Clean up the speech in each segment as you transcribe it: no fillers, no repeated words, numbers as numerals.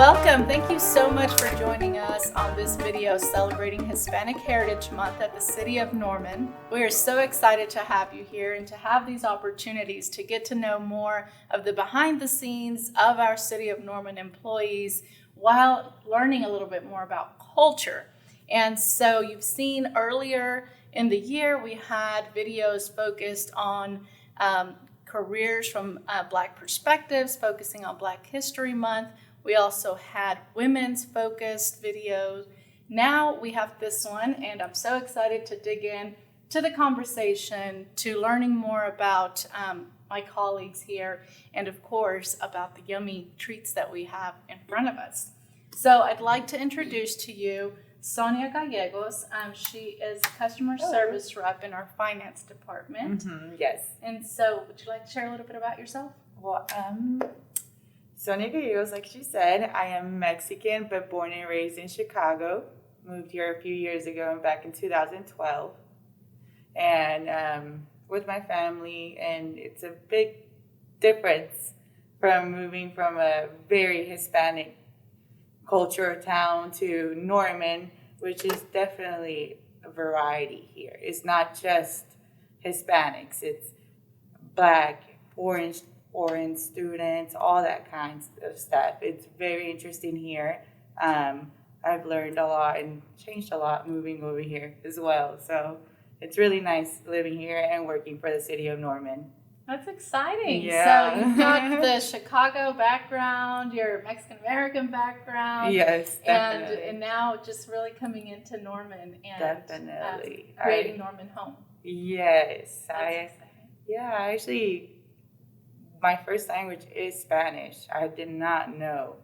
Welcome. Thank you so much for joining us on this video celebrating Hispanic Heritage Month at the City of Norman. We are so excited to have you here and to have these opportunities to get to know more of the behind the scenes of our City of Norman employees while learning a little bit more about culture. And so you've seen earlier in the year, we had videos focused on careers from Black perspectives, focusing on Black History Month. We also had women's focused videos. Now we have this one, and I'm so excited to dig in to the conversation, to learning more about my colleagues here, and of course about the yummy treats that we have in front of us. So I'd like to introduce to you Sonia Gallegos. She is customer service rep in our finance department. Yes. And so would you like to share a little bit about yourself? Well, Sonia Gallegos, like she said, I am Mexican, but born and raised in Chicago. Moved here a few years ago, back in 2012. And with my family, and it's a big difference from moving from a very Hispanic culture town to Norman, which is definitely a variety here. It's not just Hispanics, it's Black, orange students, all that kinds of stuff. It's very interesting here. I've learned a lot and changed a lot moving over here as well. So it's really nice living here and working for the City of Norman. That's exciting. Yeah. So you've got the Chicago background, your Mexican-American background. Yes, definitely. And now just really coming into Norman and definitely creating Norman home. Yes. That's exciting. My first language is Spanish. I did not know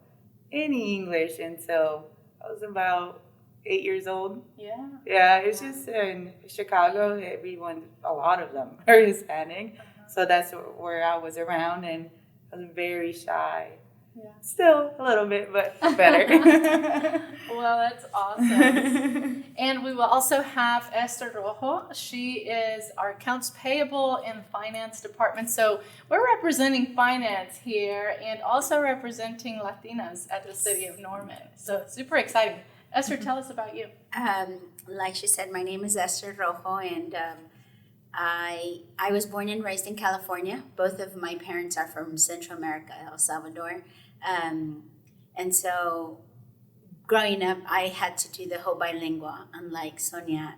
any English until I was about 8 years old. Yeah. Yeah, it's just in Chicago, a lot of them are Hispanic. So that's where I was around, and I was very shy. Yeah. Still a little bit, but better. Well, that's awesome. And we will also have Esther Rojo. She is our accounts payable in finance department. So we're representing finance here and also representing Latinas at the City of Norman. So it's super exciting. Esther, tell us about you. Like she said, my name is Esther Rojo, and I was born and raised in California. Both of my parents are from Central America, El Salvador. And so growing up, I had to do the whole bilingual. Unlike Sonia,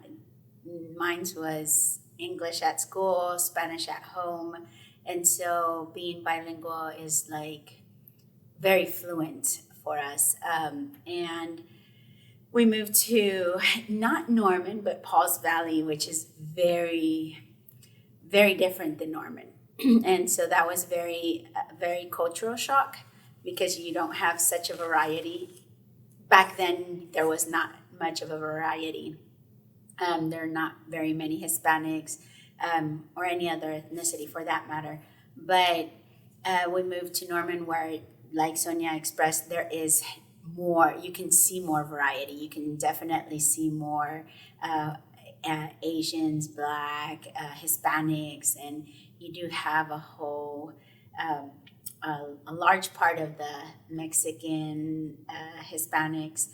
mine was English at school, Spanish at home. And so being bilingual is like very fluent for us. And we moved to not Norman, but Paul's Valley, which is very, very different than Norman. And so that was very cultural shock, because you don't have such a variety. Back then, there was not much of a variety. There are not very many Hispanics or any other ethnicity for that matter. But we moved to Norman, where, like Sonia expressed, there is more. You can see more variety. You can definitely see more Asians, Black, Hispanics, and you do have a whole a large part of the Mexican Hispanics.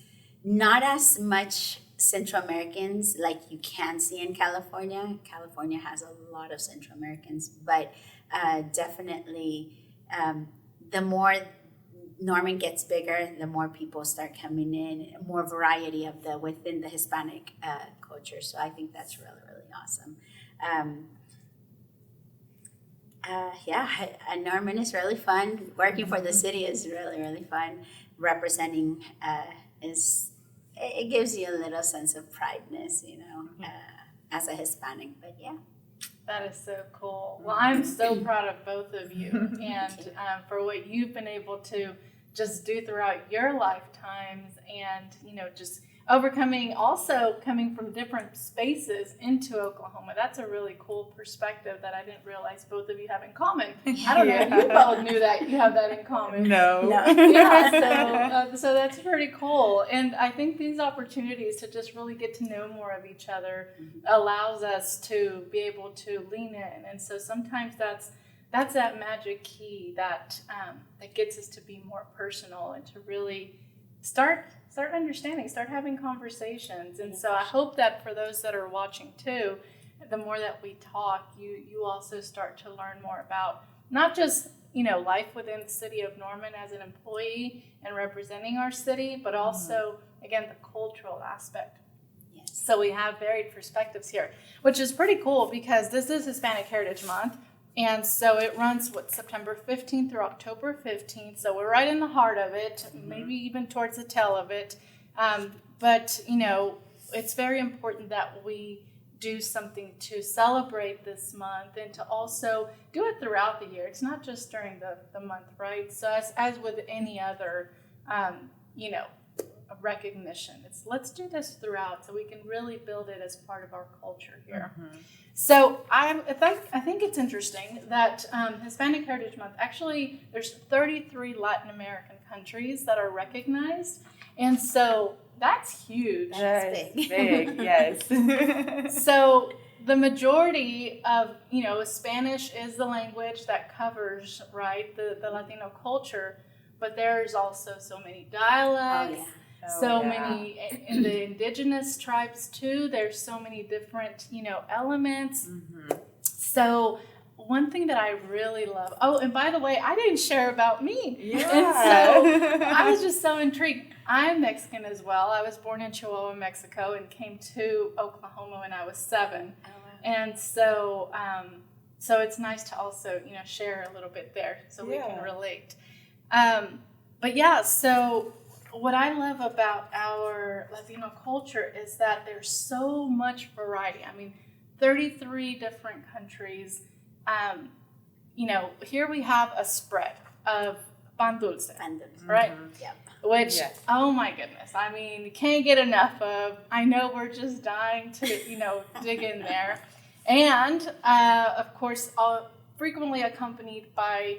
Not as much Central Americans like you can see in California. California has a lot of Central Americans, but definitely the more Norman gets bigger, the more people start coming in, more variety of within the Hispanic culture. So I think that's really, really awesome. Norman is really fun. Working for the city is really, really fun. Representing it gives you a little sense of prideness, as a Hispanic. But yeah. That is so cool. Well, I'm so proud of both of you and for what you've been able to just do throughout your lifetimes, and just overcoming, also coming from different spaces into Oklahoma. That's a really cool perspective that I didn't realize both of you have in common. I don't know if you both knew that you have that in common. No. Yeah, so that's pretty cool. And I think these opportunities to just really get to know more of each other allows us to be able to lean in. And so sometimes that's that's that magic key that that gets us to be more personal and to really start understanding, start having conversations. And so I hope that for those that are watching too, the more that we talk, you also start to learn more about not just, life within the city of Norman as an employee and representing our city, but also, again, the cultural aspect. Yes. So we have varied perspectives here, which is pretty cool because this is Hispanic Heritage Month. And so it runs, September 15th through October 15th. So we're right in the heart of it, maybe even towards the tail of it. But, it's very important that we do something to celebrate this month and to also do it throughout the year. It's not just during the month, right? So as with any other, recognition, let's do this throughout so we can really build it as part of our culture here. So I think it's interesting that Hispanic Heritage Month, actually there's 33 Latin American countries that are recognized. And so that's huge. That's big, yes. So the majority of, Spanish is the language that covers, right, the Latino culture, but there's also so many dialects. Many in the indigenous tribes too. There's so many different, elements. So one thing that I really love. Oh, and by the way, I didn't share about me. Yeah. And so I was just so intrigued. I'm Mexican as well. I was born in Chihuahua, Mexico, and came to Oklahoma when I was 7. Oh, wow. And so, so it's nice to also, share a little bit there so we can relate. But yeah, so what I love about our Latino culture is that there's so much variety. I mean, 33 different countries. Here we have a spread of pan dulce, right? Yep. Which, oh my goodness, I mean, you can't get enough of. I know we're just dying to, dig in there. And, of course, frequently accompanied by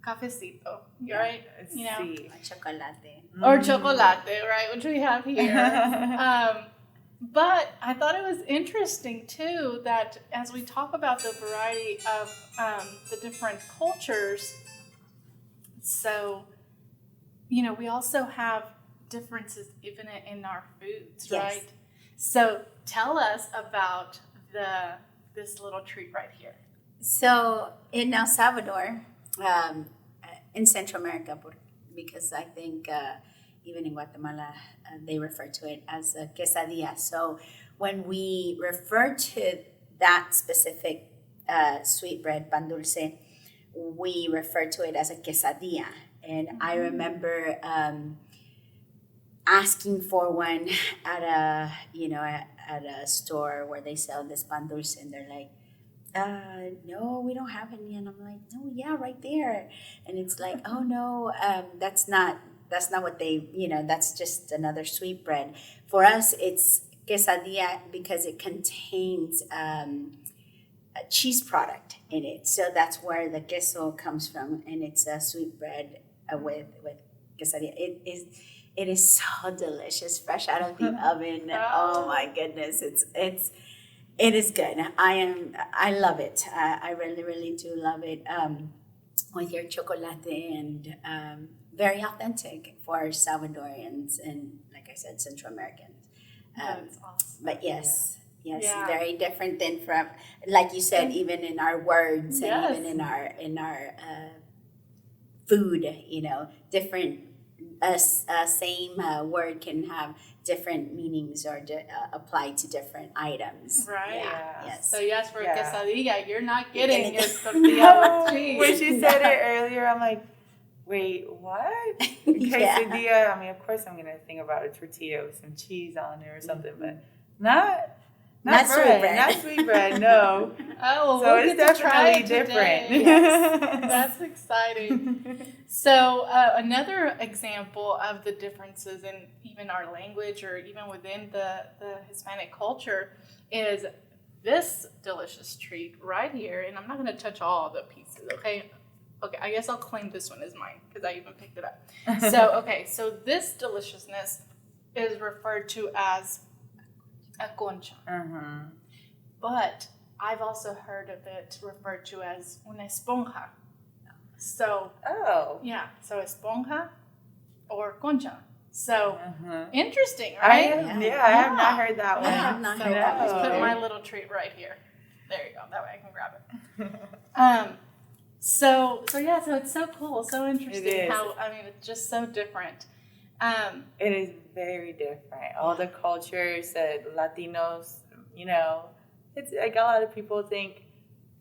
cafecito, right? Chocolate. Or chocolate, right? Which we have here. But I thought it was interesting, too, that as we talk about the variety of the different cultures, so, we also have differences even in our foods, right? So tell us about this little treat right here. So in El Salvador, in Central America, because I think even in Guatemala, they refer to it as a quesadilla. So when we refer to that specific sweetbread, pan dulce, we refer to it as a quesadilla. And I remember asking for one at a store where they sell this pan dulce, and they're like, no, we don't have any. And I'm like, no, yeah, right there. And it's like, oh no, that's not what they, that's just another sweetbread. For us, it's quesadilla because it contains a cheese product in it. So that's where the queso comes from, and it's a sweetbread with quesadilla. It is so delicious, fresh out of the oven. Oh my goodness, it is good. I love it. I really, really do love it. With your chocolate and very authentic for Salvadorians and, like I said, Central Americans. That's awesome. But yes, very different than from, like you said, even in our words and even in our food. Different. Same word can have different meanings or apply to different items. Right. Yeah. Yes. So yes, for quesadilla, you're not getting your tortilla with cheese. When she said it earlier, I'm like, wait, what? Quesadilla. I mean, of course I'm gonna think about a tortilla with some cheese on it or something, but not bread, sweet bread. Not sweet bread. No. Oh, so we'll it's get to try definitely it different. today. Yes. That's exciting. So another example of the differences in even our language or even within the Hispanic culture is this delicious treat right here. And I'm not going to touch all the pieces, okay? Okay, I guess I'll claim this one as mine because I even picked it up. So this deliciousness is referred to as a concha. Uh-huh. But I've also heard of it referred to as una esponja. So, yeah, so esponja or concha. So, interesting, right? I have not heard that one. I have not heard that. that Just one. put my little treat right here. There you go. That way I can grab it. So it's so cool, so interesting. It is. How, I mean, it's just so different. It is very different. All the cultures that Latinos, you know, it's like a lot of people think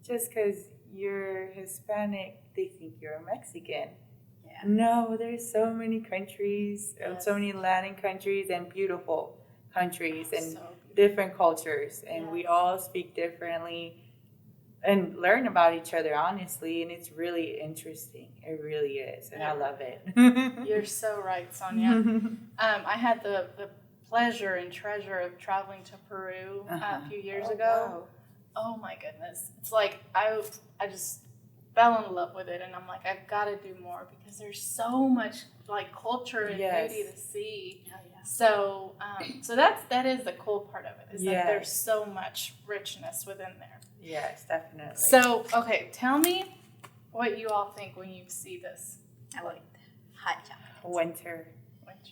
just because you're Hispanic, they think you're a Mexican. Yeah. No, there's so many countries, so many Latin countries and beautiful countries and different cultures. And we all speak differently and learn about each other, honestly. And it's really interesting. It really is. And I love it. You're so right, Sonia. I had the pleasure and treasure of traveling to Peru a few years ago. Wow. Oh my goodness. It's like I just fell in love with it, and I'm like, I've got to do more because there's so much like culture and beauty to see. Oh, yeah. So that is the cool part of it, is that there's so much richness within there. Yes, definitely. So, okay, tell me what you all think when you see this. I like hot chocolate.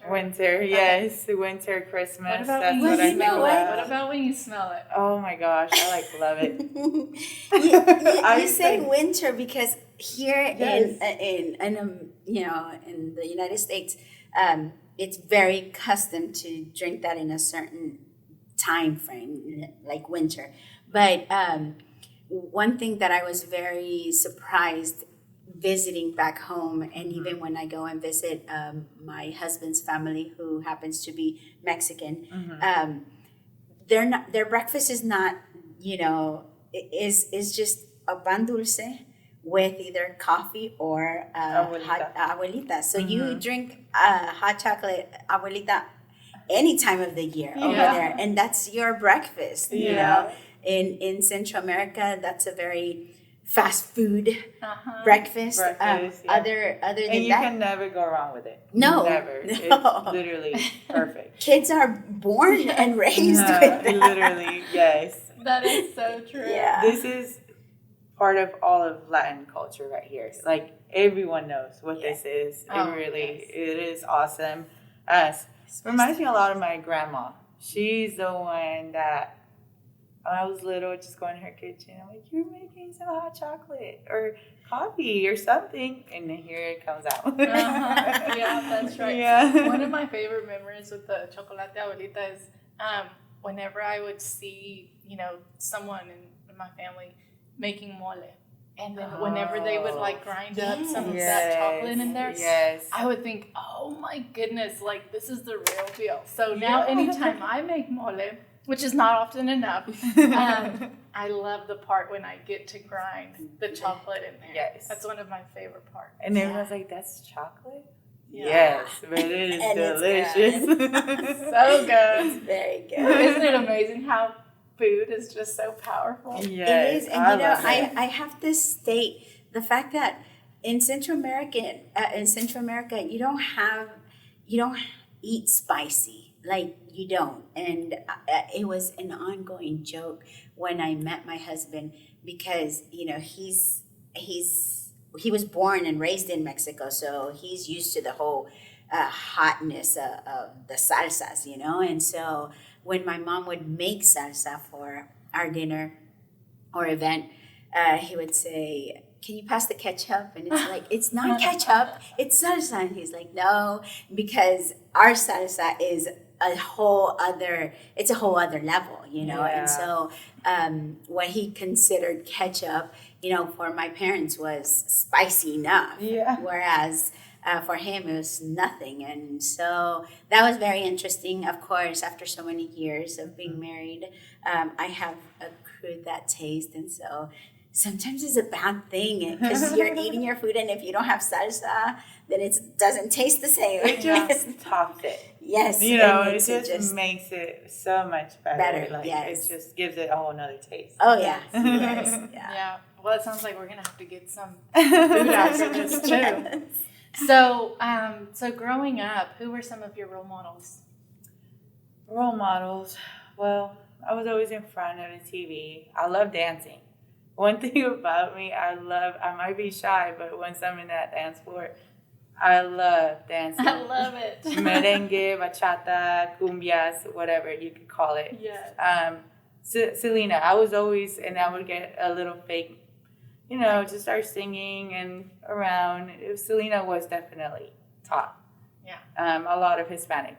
Winter, yes. Winter, Christmas. What about That's when you what I smell think it? about. What about when you smell it? Oh my gosh, I love it. You say winter because here in the United States, it's very custom to drink that in a certain time frame, like winter. But one thing that I was very surprised visiting back home, and even when I go and visit my husband's family, who happens to be Mexican, their breakfast is not, is just a pan dulce with either coffee or hot abuelita. So you drink hot chocolate abuelita any time of the year over there, and that's your breakfast. You know, in Central America, that's a very fast food breakfast. Other than and you can never go wrong with it. No, never. No. It's literally perfect. Kids are born and raised with that. Literally, yes. That is so true. Yeah. This is part of all of Latin culture right here. Like everyone knows what this is. It is awesome. Reminds me a lot of my grandma. She's the one that when I was little, just going to her kitchen, I'm like, you're making some hot chocolate or coffee or something. And then here it comes out. Yeah, that's right. Yeah. One of my favorite memories with the chocolate abuelita is whenever I would see, someone in my family making mole. And then whenever they would grind up some of that chocolate in there, I would think, oh my goodness, this is the real deal. So now anytime I make mole, which is not often enough, I love the part when I get to grind the chocolate in there. Yes. That's one of my favorite parts. And everyone's like, that's chocolate? Yeah. Yes, but it is delicious. So good. It's very good. Isn't it amazing how food is just so powerful? Yes, it is. And I have to state the fact that in Central America, you don't eat spicy. Like, you don't. And it was an ongoing joke when I met my husband because, he was born and raised in Mexico, so he's used to the whole hotness of the salsas, And so when my mom would make salsa for our dinner or event, he would say, can you pass the ketchup? And it's like, it's not ketchup, it's salsa. And he's like, no, because our salsa is a whole other level, And so what he considered ketchup, for my parents was spicy enough. Yeah. Whereas for him, it was nothing. And so that was very interesting. Of course, after so many years of being married, I have accrued that taste. And so sometimes it's a bad thing because you're eating your food, and if you don't have salsa, then it doesn't taste the same. It just tops it. Yes. It just makes it so much better. Yes. It just gives it a whole nother taste. Oh, yes. Yes. Yeah. Well, it sounds like we're going to have to get some food after this, too. So growing up, who were some of your role models? Role models. Well, I was always in front of the TV. I love dancing. One thing about me, I might be shy, but once I'm in that dance floor, I love dancing. I love it. Merengue, bachata, cumbias, whatever you could call it. Yes. Selena, I was always, and I would get a little fake, to start singing and around. Selena was definitely top. Yeah. A lot of Hispanic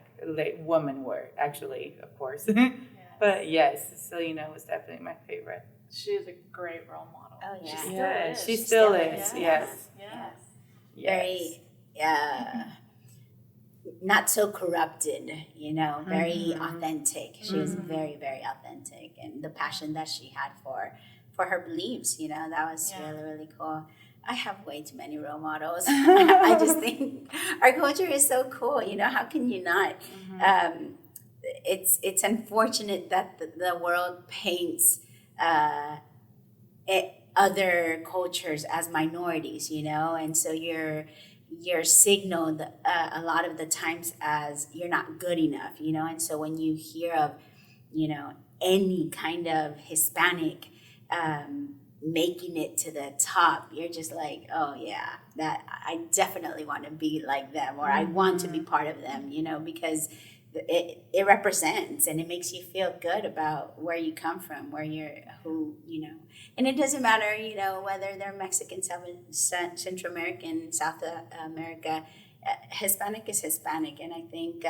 women were, actually, of course. Yes. But yes, Selena was definitely my favorite. She is a great role model. Oh, yeah. She still is. Yes. Very, not so corrupted, very authentic. She was very, very authentic. And the passion that she had for her beliefs, that was really, really cool. I have way too many role models. I just think our culture is so cool. How can you not? It's unfortunate that the world paints other cultures as minorities, and so you're signaled a lot of the times as you're not good enough, and so when you hear of, any kind of Hispanic making it to the top, you're just like, oh yeah, that I definitely want to be like them, or I want to be part of them, because it represents and it makes you feel good about where you come from, and it doesn't matter, whether they're Mexican, Central American, South America. Hispanic is Hispanic, and I think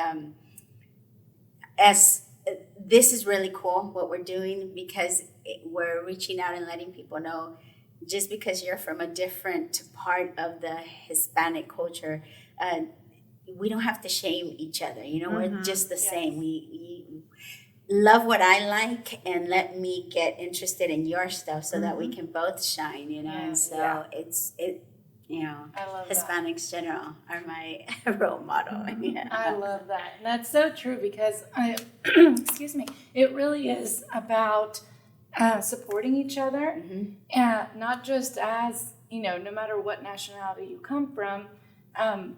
this is really cool what we're doing, because we're reaching out and letting people know, just because you're from a different part of the Hispanic culture, we don't have to shame each other. We're just the same. We love what I like, and let me get interested in your stuff so that we can both shine. And so I love Hispanics general are my role model. I love that. And that's so true, because excuse me, it really is about supporting each other, and not just as, no matter what nationality you come from,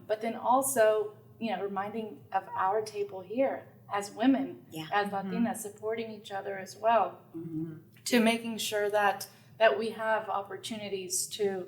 but then also, reminding of our table here as women, as Latinas, supporting each other as well, to making sure that we have opportunities to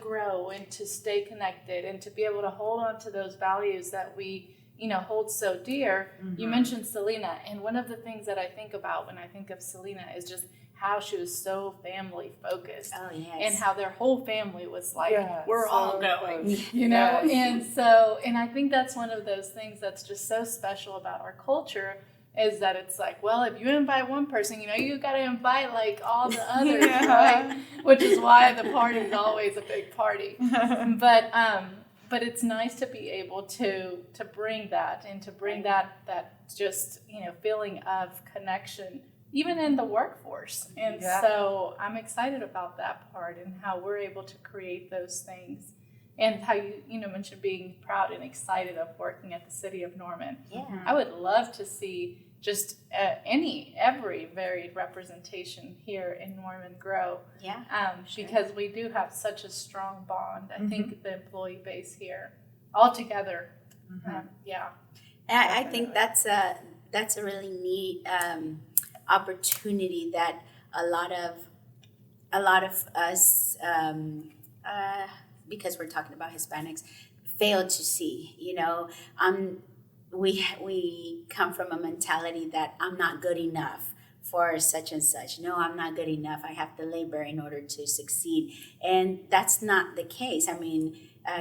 grow and to stay connected and to be able to hold on to those values that we, hold so dear. You mentioned Selena, and one of the things that I think about when I think of Selena is just how she was so family focused. Oh, yes. And how their whole family was like, we're so all going, Yes. and I think that's one of those things that's just so special about our culture, is that it's like, well, if you invite one person, you got to invite like all the others, right? Which is why the party is always a big party. But it's nice to be able to bring that, and to bring that just, feeling of connection, even in the workforce. And so I'm excited about that part, and how we're able to create those things, and how you mentioned being proud and excited of working at the City of Norman. Yeah. I would love to see just every varied representation here in Norman grow. Yeah. Because we do have such a strong bond. I think the employee base here all together. I think that's a really neat opportunity that a lot of us, because we're talking about Hispanics, fail to see. We come from a mentality that I'm not good enough for such and such. No, I'm not good enough. I have to labor in order to succeed. And that's not the case. I mean,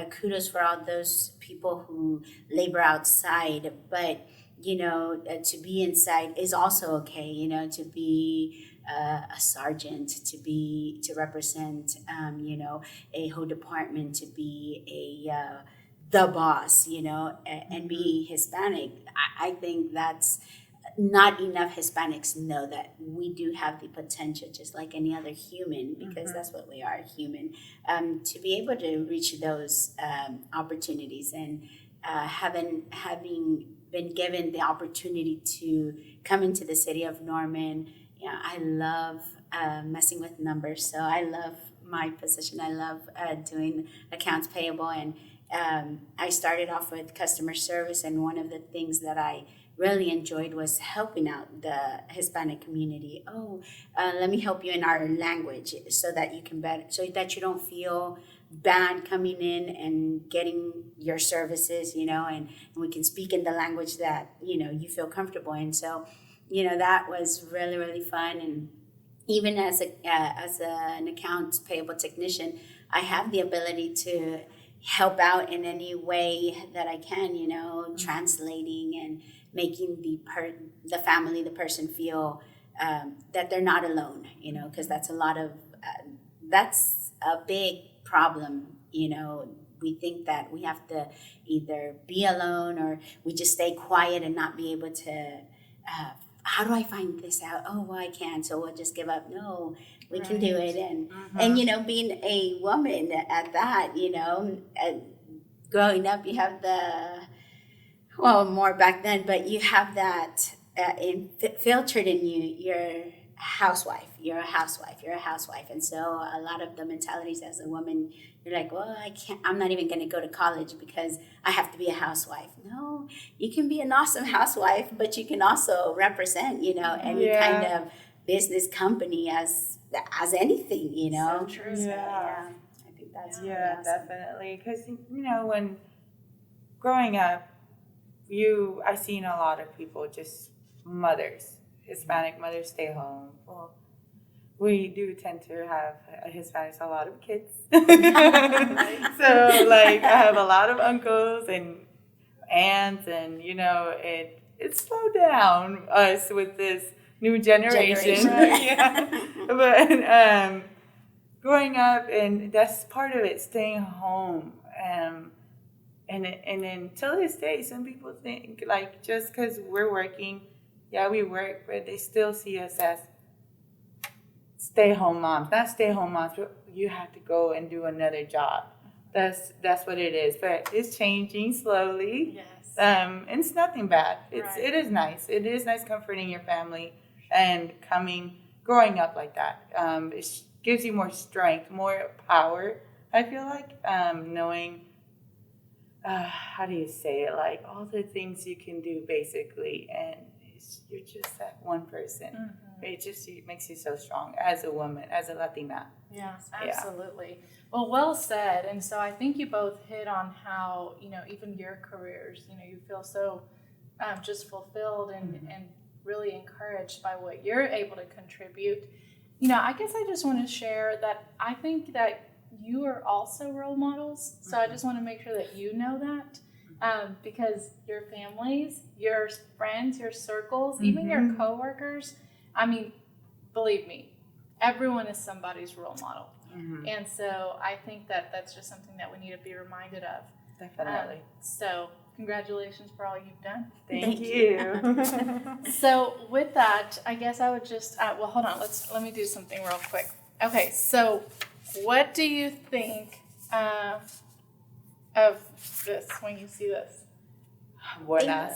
kudos for all those people who labor outside, but to be inside is also okay. To be a sergeant, to represent, a whole department, to be the boss, and be Hispanic. I think that's not enough Hispanics know that we do have the potential, just like any other human, because that's what we are, human, to be able to reach those opportunities. And having been given the opportunity to come into the City of Norman, I love messing with numbers. So I love my position. I love doing accounts payable, and I started off with customer service, and one of the things that I really enjoyed was helping out the Hispanic community. Let me help you in our language so that you can so that you don't feel bad coming in and getting your services, and we can speak in the language that, you feel comfortable in. So, that was really, really fun. And even as an accounts payable technician, I have the ability to help out in any way that I can, translating and making the family, the person feel that they're not alone, because that's a big problem. We think that we have to either be alone or we just stay quiet and not be able to, how do I find this out? Oh, well, I can't, so we'll just give up. No, we can do it. And being a woman at that, growing up, you have more back then, but you have that filtered in you. You're a housewife. And so a lot of the mentalities as a woman, you're like, well, I'm not even going to go to college because I have to be a housewife. No, you can be an awesome housewife, but you can also represent, any kind of business company as anything, So true. Yeah. I think that's really awesome. Definitely. Because, when growing up, I seen a lot of people, just mothers, Hispanic mothers, stay home. Well, we do tend to have Hispanics, a lot of kids. So, I have a lot of uncles and aunts, and, it slowed down us with this new generation. Right. Yeah. But growing up, and that's part of it, staying home. And then till this day, some people think, just because we're working, we work, but they still see us as stay-home moms. Not stay-home moms, but you have to go and do another job. That's what it is. But it's changing slowly. Yes. And it's nothing bad. Right. It is nice. It is nice comforting your family and growing up like that. It gives you more strength, more power, I feel like, knowing, how do you say it? All the things you can do, basically, and you're just that one person. Mm-hmm. It makes you so strong as a woman, as a Latina. Yes, absolutely. Yeah. Well said. And so I think you both hit on how, even your careers, you feel so just fulfilled and really encouraged by what you're able to contribute. I guess I just want to share that I think that you are also role models. So I just want to make sure that you know that, because your families, your friends, your circles, even your coworkers, believe me, everyone is somebody's role model. Mm-hmm. And so I think that that's just something that we need to be reminded of. Definitely. So congratulations for all you've done. Thank you. So with that, I guess I would just, hold on, let me do something real quick. Okay, so what do you think of this when you see this? Buenas.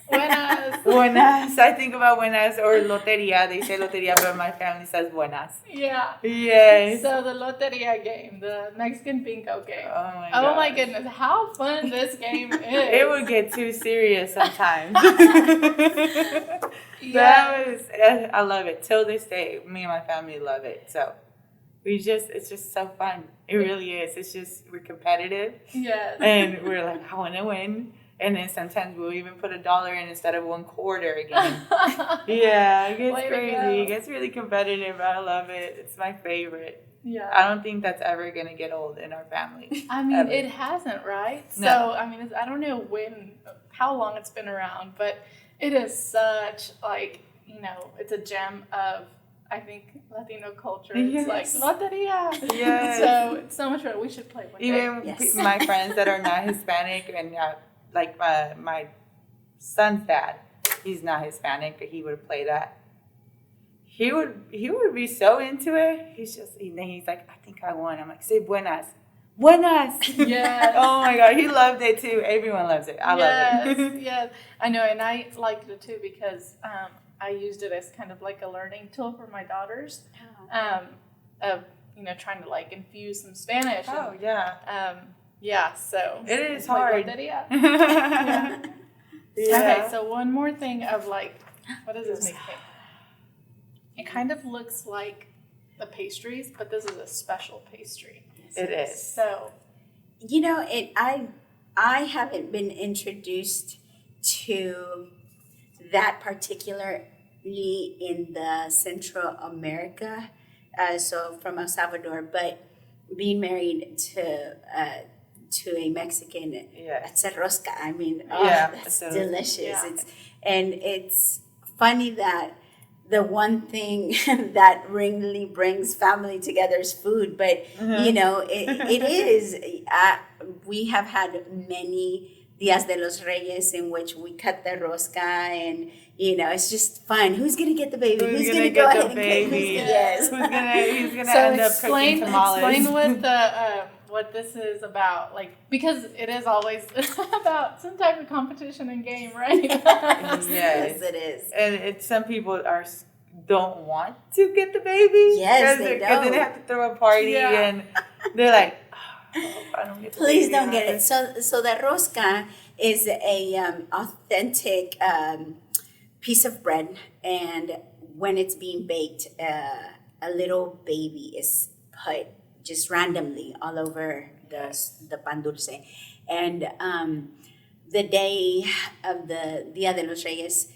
Buenas. Buenas. I think about buenas or loteria. They say loteria, but my family says buenas. Yeah. Yes. So the loteria game, the Mexican bingo game. Oh my goodness, how fun this game is. It would get too serious sometimes. Yeah. I love it. Till this day, me and my family love it. So it's just so fun. It really is. It's just, we're competitive. Yes. And we're like, I want to win. And then sometimes we'll even put $1 in instead of $0.25 again. Yeah, it gets crazy. It gets really competitive. I love it. It's my favorite. Yeah. I don't think that's ever going to get old in our family. It hasn't, right? No. So, I don't know how long it's been around, but it is such, it's a gem of, I think, Latino culture. It's like loteria. Yes. So it's so much fun. We should play one day. Even my friends that are not Hispanic and my son's dad, he's not Hispanic, but he would play that. He would be so into it. He's like, I think I won. I'm like, say buenas. Buenas. Yes. Oh my God, he loved it too. Everyone loves it. I love it. Yes, I know, and I liked it too because I used it as kind of like a learning tool for my daughters, of trying to infuse some Spanish. Oh, and, yeah. Yeah, so it is hard. Yeah. Yeah. Okay, so one more thing of like, what does this make me think? It kind of looks like the pastries, but this is a special pastry. It is. I So, haven't been introduced to that particularly in the Central America, so from El Salvador, but being married to a Mexican, it's a rosca. I mean, that's delicious. Yeah. It's funny that the one thing that really brings family together is food, but it is. We have had many Días de los Reyes in which we cut the rosca, and it's just fun. Who's gonna get the baby? Who's gonna go ahead and baby? Yes. Who's gonna so end up cooking tamales? Explain what this is about, like, because it is always about some type of competition and game, right? Yes, it is. And some people don't want to get the baby. Yes, they don't. Because then they have to throw a party, and they're like, I don't get the Please baby. don't get it. So the rosca is a authentic piece of bread, and when it's being baked, a little baby is put just randomly all over the pan dulce. And the day of the Dia de los Reyes,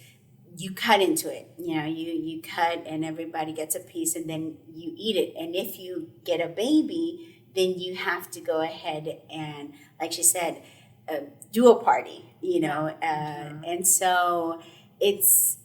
you cut into it. You cut, and everybody gets a piece, and then you eat it. And if you get a baby, then you have to go ahead and, like she said, do a party. And so it's.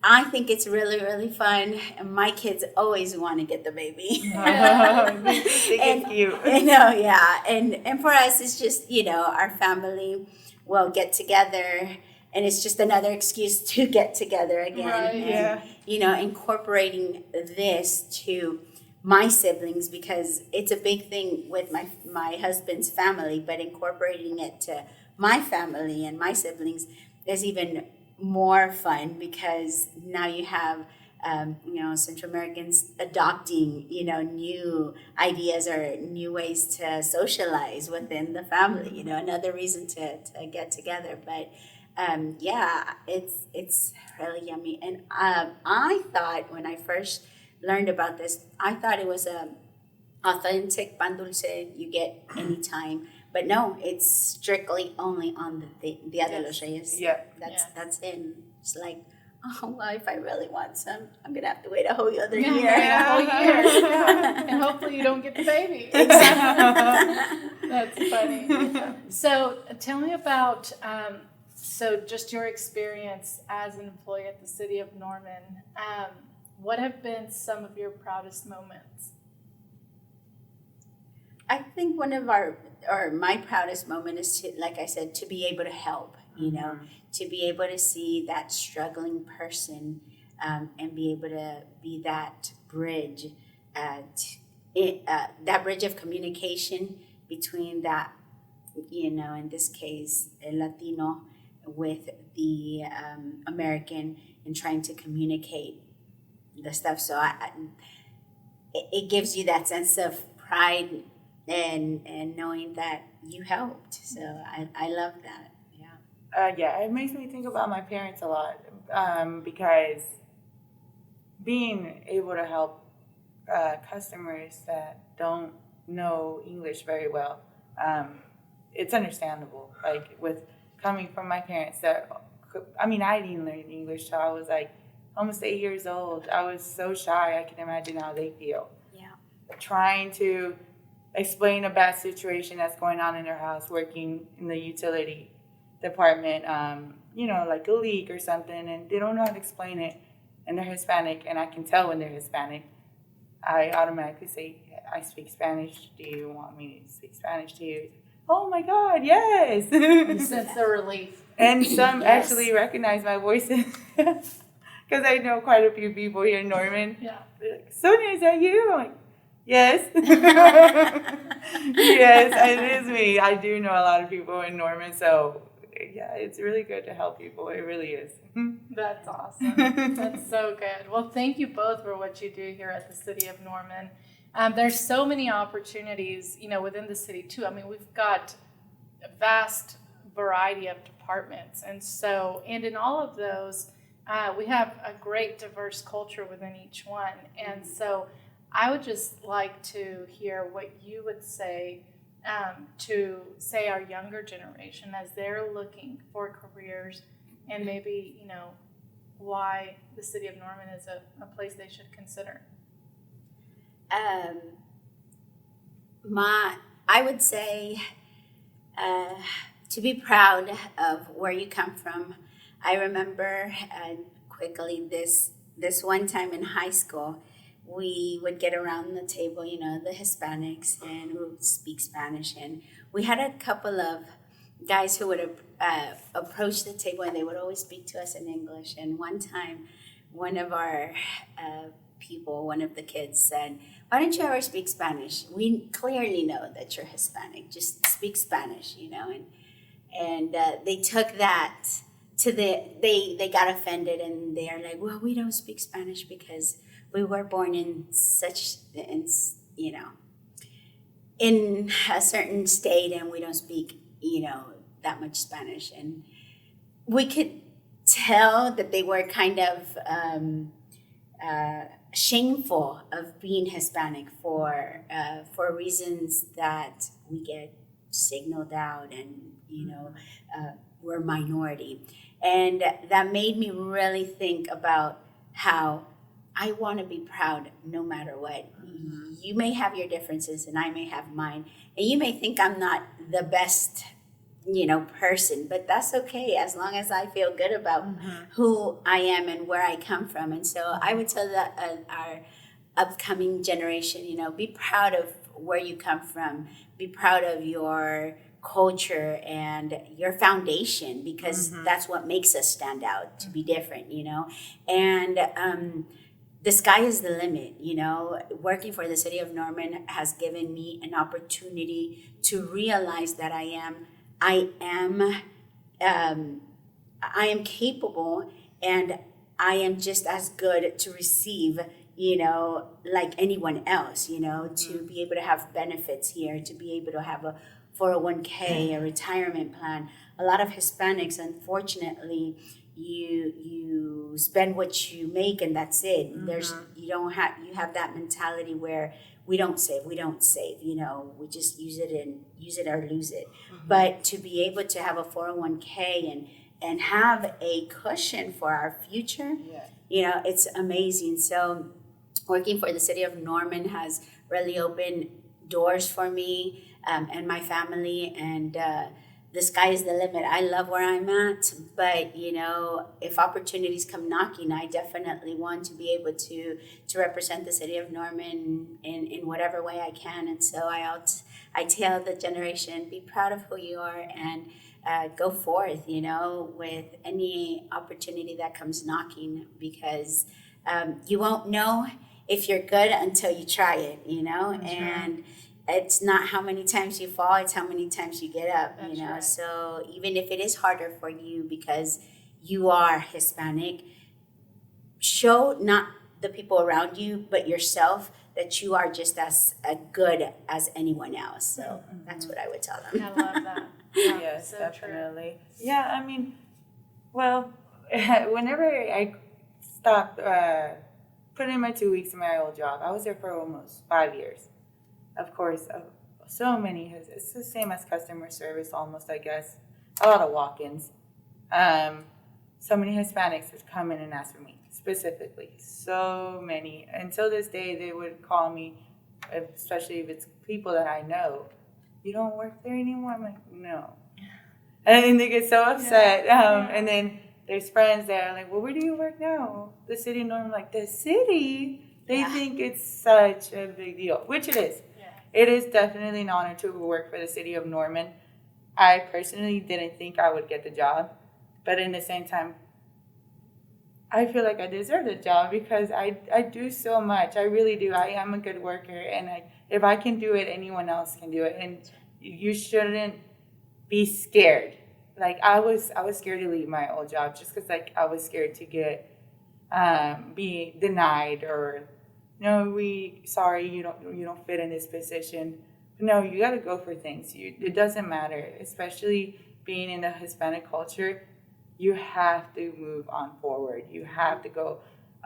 I think it's really, really fun. And my kids always want to get the baby. It's cute. And for us, it's just, our family will get together, and it's just another excuse to get together again. Right, and, incorporating this to my siblings, because it's a big thing with my husband's family, but incorporating it to my family and my siblings is even more fun, because now you have Central Americans adopting new ideas or new ways to socialize within the family, another reason to get together. But it's really yummy. And I thought, when I first learned about this, I thought it was a authentic pan dulce you get anytime. But no, it's strictly only on the Dia de los Reyes. Yeah. That's it. It's like, well, if I really want some, I'm going to have to wait a whole other year. A whole year. And hopefully you don't get the baby. That's funny. So tell me about, just your experience as an employee at the City of Norman. What have been some of your proudest moments? I think one of my proudest moment is to, like I said, to be able to help, to be able to see that struggling person, and be able to be that bridge, that bridge of communication between that, in this case, el Latino with the American, and trying to communicate the stuff. So it gives you that sense of pride and knowing that you helped. So I love that. It makes me think about my parents a lot, because being able to help customers that don't know English very well, it's understandable. Like, with coming from my parents I didn't learn English till I was like almost 8 years old. I was so shy. I can imagine how they feel. Yeah. Trying to explain a bad situation that's going on in their house, working in the utility department, like a leak or something, and they don't know how to explain it, and they're Hispanic, and I can tell when they're Hispanic. I automatically say, I speak Spanish. Do you want me to speak Spanish to you? Oh my God, yes! You sense the relief. And some actually recognize my voice, because I know quite a few people here in Norman. Yeah. They're like, Sonia, is that you? I'm like, yes. Yes, it is me. I do know a lot of people in Norman, so yeah, it's really good to help people. It really is. That's awesome. That's so good. Well, thank you both for what you do here at the City of Norman. There's so many opportunities, within the city too. I mean, we've got a vast variety of departments. And so, and in all of those, we have a great diverse culture within each one. And so I would just like to hear what you would say to, say, our younger generation as they're looking for careers, and maybe, you know, why the city of Norman is a place they should consider. I would say to be proud of where you come from. I remember quickly this one time in high school, we would get around the table, you know, the Hispanics, and who would speak Spanish, and we had a couple of guys who would approach the table, and they would always speak to us in English. And one time, one of our one of the kids said, "Why don't you ever speak Spanish? We clearly know that you're Hispanic. Just speak Spanish," you know. And they took that to they got offended, and they're like, "Well, we don't speak Spanish because we were born in you know, in a certain state, and we don't speak, you know, that much Spanish." And we could tell that they were kind of shameful of being Hispanic for reasons that we get signaled out, and, you know, we're minority. And that made me really think about how I want to be proud no matter what. Mm-hmm. You may have your differences and I may have mine. And you may think I'm not the best, you know, person, but that's okay as long as I feel good about who I am and where I come from. And so I would tell our upcoming generation, you know, be proud of where you come from. Be proud of your culture and your foundation, because that's what makes us stand out, to be different, you know. And the sky is the limit, you know. Working for the city of Norman has given me an opportunity to realize that I am capable, and I am just as good to receive, you know, like anyone else, you know, to be able to have benefits here, to be able to have a 401k, a retirement plan. A lot of Hispanics, unfortunately, you spend what you make and that's it. You have that mentality where we don't save, you know, we just use it or lose it. But to be able to have a 401k and have a cushion for our future, you know, it's amazing. So working for the city of Norman has really opened doors for me and my family, and the sky is the limit. I love where I'm at, but, you know, if opportunities come knocking, I definitely want to be able to represent the city of Norman in whatever way I can. And so I tell the generation, be proud of who you are, and go forth, you know, with any opportunity that comes knocking, because you won't know if you're good until you try it, you know. That's and right. It's not how many times you fall, it's how many times you get up. That's, you know. Right. So even if it is harder for you because you are Hispanic, show not the people around you but yourself that you are just as good as anyone else. So that's what I would tell them. I love that. Yes, so definitely. True. Yeah, I mean, well, whenever I stopped putting in my 2 weeks in my old job, I was there for almost 5 years. Of course, so many, it's the same as customer service almost, I guess. A lot of walk-ins. So many Hispanics would come in and ask for me, specifically. So many. Until this day, they would call me, especially if it's people that I know. You don't work there anymore? I'm like, no. And they get so upset. And then there's friends that are like, well, where do you work now? The city of Norman. Like, the city? They think it's such a big deal, which it is. It is definitely an honor to work for the city of Norman. I personally didn't think I would get the job, but in the same time, I feel like I deserve the job because I do so much. I really do. I am a good worker, and if I can do it, anyone else can do it. And you shouldn't be scared. Like I was scared to leave my old job just because like I was scared to get be denied or. No, sorry, you don't fit in this position. No, you got to go for things. It doesn't matter, especially being in the Hispanic culture, you have to move on forward. You have to go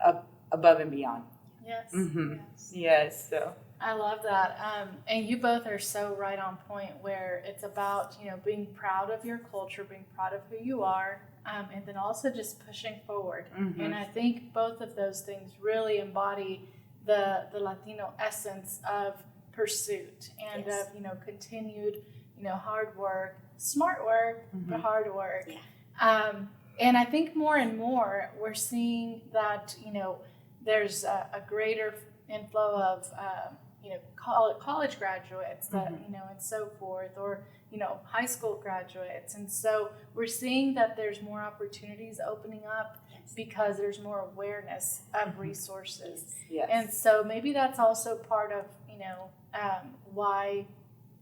up above and beyond. Yes. Yes. Yes. So. I love that. And you both are so right on point where it's about, being proud of your culture, being proud of who you are, and then also just pushing forward. And I think both of those things really embody the Latino essence of pursuit and of, continued, hard work, smart work, but hard work. Yeah. And I think more and more we're seeing that, there's a greater inflow of, college graduates that, and so forth, or, high school graduates. And so we're seeing that there's more opportunities opening up because there's more awareness of resources. Yes. And so maybe that's also part of, why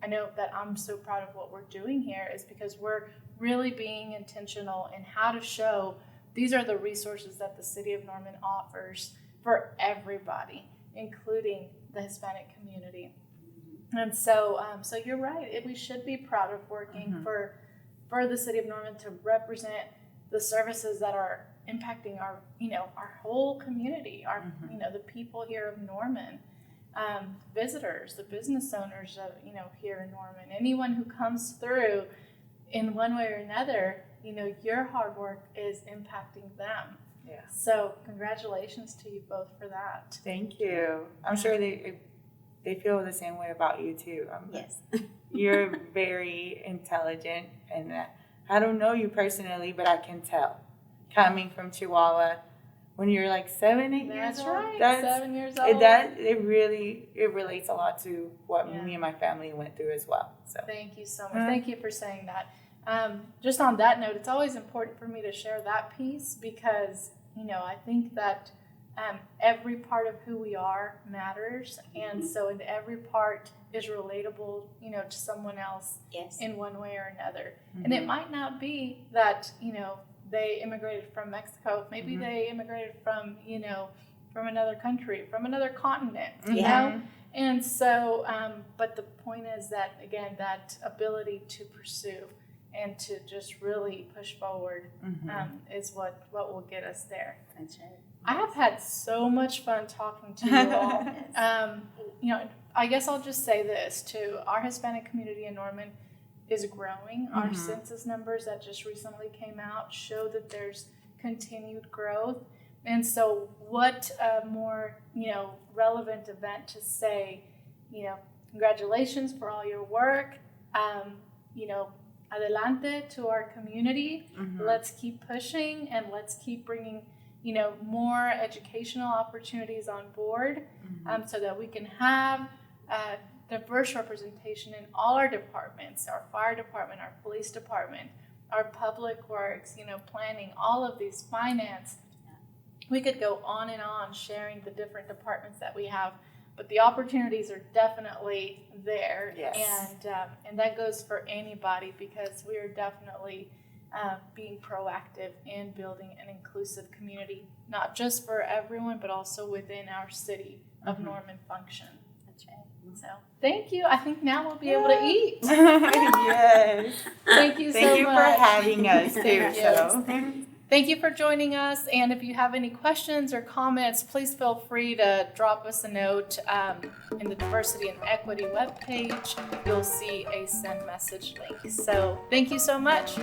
I know that I'm so proud of what we're doing here is because we're really being intentional in how to show these are the resources that the city of Norman offers for everybody, including the Hispanic community. And so so you're right. We should be proud of working for the city of Norman to represent the services that are impacting our, our whole community, our, the people here of Norman, visitors, the business owners of, here in Norman, anyone who comes through in one way or another, your hard work is impacting them. Yeah. So congratulations to you both for that. Thank you. I'm sure they feel the same way about you too. Yes. You're very intelligent, and I don't know you personally, but I can tell. Coming from Chihuahua, when you're like 7, 8 years old, right. 7 years old. It relates a lot to what me and my family went through as well. So thank you so much. Thank you for saying that. Just on that note, it's always important for me to share that piece because, I think that every part of who we are matters. And so in every part is relatable, to someone else in one way or another. And it might not be that, they immigrated from Mexico. Maybe they immigrated from, from another country, from another continent, you know? And so, but the point is that, again, that ability to pursue and to just really push forward is what will get us there. That's right. I have had so much fun talking to you all. I guess I'll just say this too. Our Hispanic community in Norman is growing. Our census numbers that just recently came out show that there's continued growth. And so what a more, relevant event to say, congratulations for all your work. Adelante to our community. Let's keep pushing and let's keep bringing, more educational opportunities on board so that we can have diverse representation in all our departments, our fire department, our police department, our public works, planning, all of these, finance. We could go on and on sharing the different departments that we have, but the opportunities are definitely there. Yes. And that goes for anybody because we are definitely being proactive in building an inclusive community, not just for everyone, but also within our city of Norman function. That's right. So thank you. I think now we'll be able to eat. Yes. Thank you so much. Thank you for having us too. Yes. So. Thank you for joining us. And if you have any questions or comments, please feel free to drop us a note in the Diversity and Equity webpage. You'll see a send message link. So thank you so much.